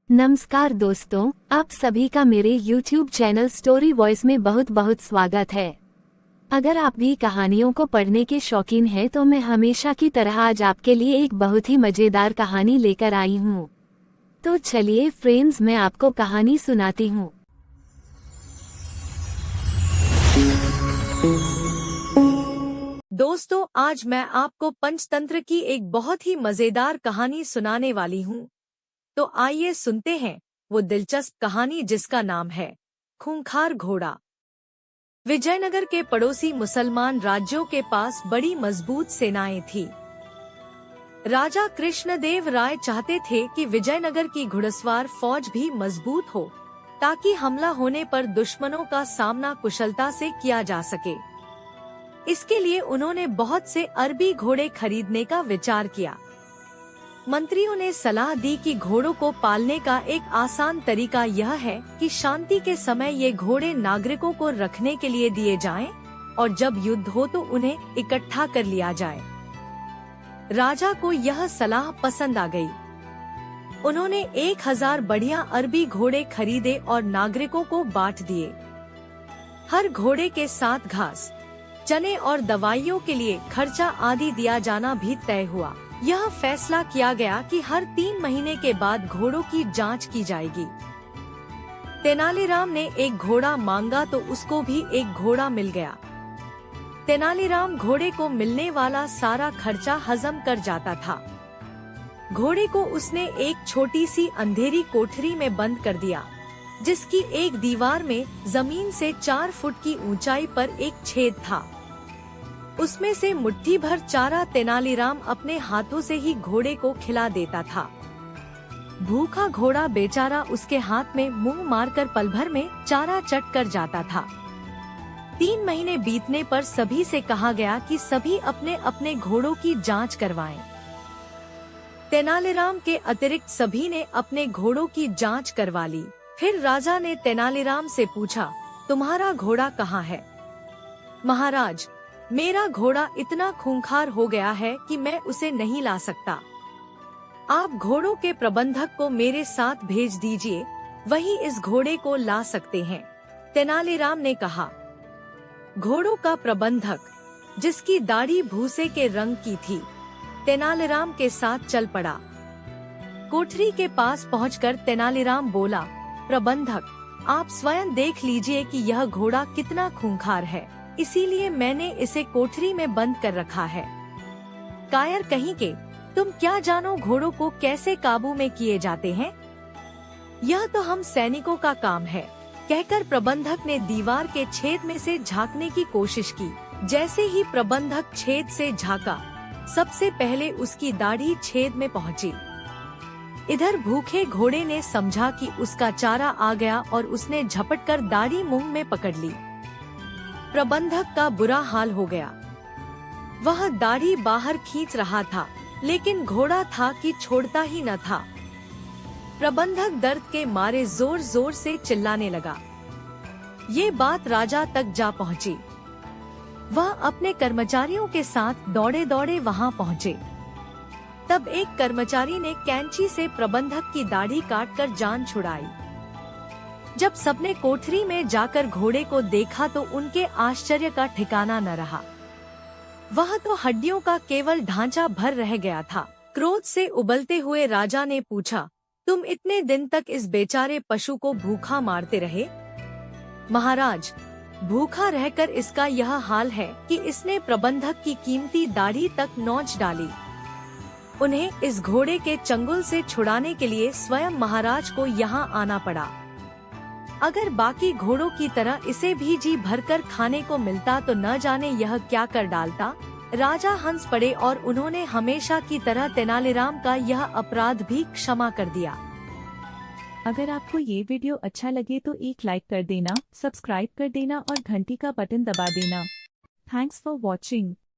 नमस्कार दोस्तों, आप सभी का मेरे YouTube चैनल स्टोरी वॉइस में बहुत बहुत स्वागत है। अगर आप भी कहानियों को पढ़ने के शौकीन हैं तो मैं हमेशा की तरह आज आपके लिए एक बहुत ही मज़ेदार कहानी लेकर आई हूँ। तो चलिए फ्रेंड्स, मैं आपको कहानी सुनाती हूँ। दोस्तों, आज मैं आपको पंचतंत्र की एक बहुत ही मज़ेदार कहानी सुनाने वाली हूँ। तो आइए सुनते हैं वो दिलचस्प कहानी जिसका नाम है खूंखार घोड़ा। विजयनगर के पड़ोसी मुसलमान राज्यों के पास बड़ी मजबूत सेनाएं थी। राजा कृष्णदेव राय चाहते थे कि विजयनगर की घुड़सवार फौज भी मजबूत हो, ताकि हमला होने पर दुश्मनों का सामना कुशलता से किया जा सके। इसके लिए उन्होंने बहुत से अरबी घोड़े खरीदने का विचार किया। मंत्रियों ने सलाह दी कि घोड़ों को पालने का एक आसान तरीका यह है कि शांति के समय ये घोड़े नागरिकों को रखने के लिए दिए जाएं और जब युद्ध हो तो उन्हें इकट्ठा कर लिया जाए। राजा को यह सलाह पसंद आ गई। उन्होंने 1000 बढ़िया अरबी घोड़े खरीदे और नागरिकों को बांट दिए। हर घोड़े के साथ घास, चने और दवाइयों के लिए खर्चा आदि दिया जाना भी तय हुआ। यह फैसला किया गया कि हर 3 महीने के बाद घोड़ों की जांच की जाएगी। तेनालीराम ने एक घोड़ा मांगा तो उसको भी एक घोड़ा मिल गया। तेनालीराम घोड़े को मिलने वाला सारा खर्चा हजम कर जाता था। घोड़े को उसने एक छोटी सी अंधेरी कोठरी में बंद कर दिया, जिसकी एक दीवार में जमीन से 4 फुट की ऊंचाई पर एक छेद था। उसमें से मुट्ठी भर चारा तेनालीराम अपने हाथों से ही घोड़े को खिला देता था। भूखा घोड़ा बेचारा उसके हाथ में मुंह मारकर पल भर में चारा चट कर जाता था। 3 महीने बीतने पर सभी से कहा गया कि सभी अपने अपने घोड़ों की जांच करवाएं। तेनालीराम के अतिरिक्त सभी ने अपने घोड़ों की जांच करवा ली। फिर राजा ने तेनालीराम से पूछा, तुम्हारा घोड़ा कहाँ है? महाराज, मेरा घोड़ा इतना खूंखार हो गया है कि मैं उसे नहीं ला सकता। आप घोड़ों के प्रबंधक को मेरे साथ भेज दीजिए, वही इस घोड़े को ला सकते हैं। तेनालीराम ने कहा। घोड़ों का प्रबंधक, जिसकी दाढ़ी भूसे के रंग की थी, तेनालीराम के साथ चल पड़ा। कोठरी के पास पहुंचकर तेनालीराम बोला, प्रबंधक, आप स्वयं देख लीजिए कि यह घोड़ा कितना खूंखार है, इसीलिए मैंने इसे कोठरी में बंद कर रखा है। कायर कहीं के, तुम क्या जानो घोड़ों को कैसे काबू में किए जाते हैं? यह तो हम सैनिकों का काम है। कहकर प्रबंधक ने दीवार के छेद में से झांकने की कोशिश की। जैसे ही प्रबंधक छेद से झांका, सबसे पहले उसकी दाढ़ी छेद में पहुंची। इधर भूखे घोड़े ने समझा कि उसका चारा आ गया और उसने झपटकर दाढ़ी मुंह में पकड़ ली। प्रबंधक का बुरा हाल हो गया। वह दाढ़ी बाहर खींच रहा था, लेकिन घोड़ा था कि छोड़ता ही न था। प्रबंधक दर्द के मारे जोर जोर से चिल्लाने लगा। ये बात राजा तक जा पहुंची। वह अपने कर्मचारियों के साथ दौड़े दौड़े वहां पहुंचे। तब एक कर्मचारी ने कैंची से प्रबंधक की दाढ़ी काटकर जान छुड़ाई। जब सबने कोठरी में जाकर घोड़े को देखा तो उनके आश्चर्य का ठिकाना न रहा। वह तो हड्डियों का केवल ढांचा भर रह गया था। क्रोध से उबलते हुए राजा ने पूछा, तुम इतने दिन तक इस बेचारे पशु को भूखा मारते रहे? महाराज, भूखा रहकर इसका यह हाल है कि इसने प्रबंधक की कीमती दाढ़ी तक नोच डाली। उन्हें इस घोड़े के चंगुल से छुड़ाने के लिए स्वयं महाराज को यहाँ आना पड़ा। अगर बाकी घोड़ों की तरह इसे भी जी भरकर खाने को मिलता तो न जाने यह क्या कर डालता। राजा हंस पड़े और उन्होंने हमेशा की तरह तेनालीराम का यह अपराध भी क्षमा कर दिया। अगर आपको ये वीडियो अच्छा लगे तो एक लाइक कर देना, सब्सक्राइब कर देना और घंटी का बटन दबा देना। Thanks for watching.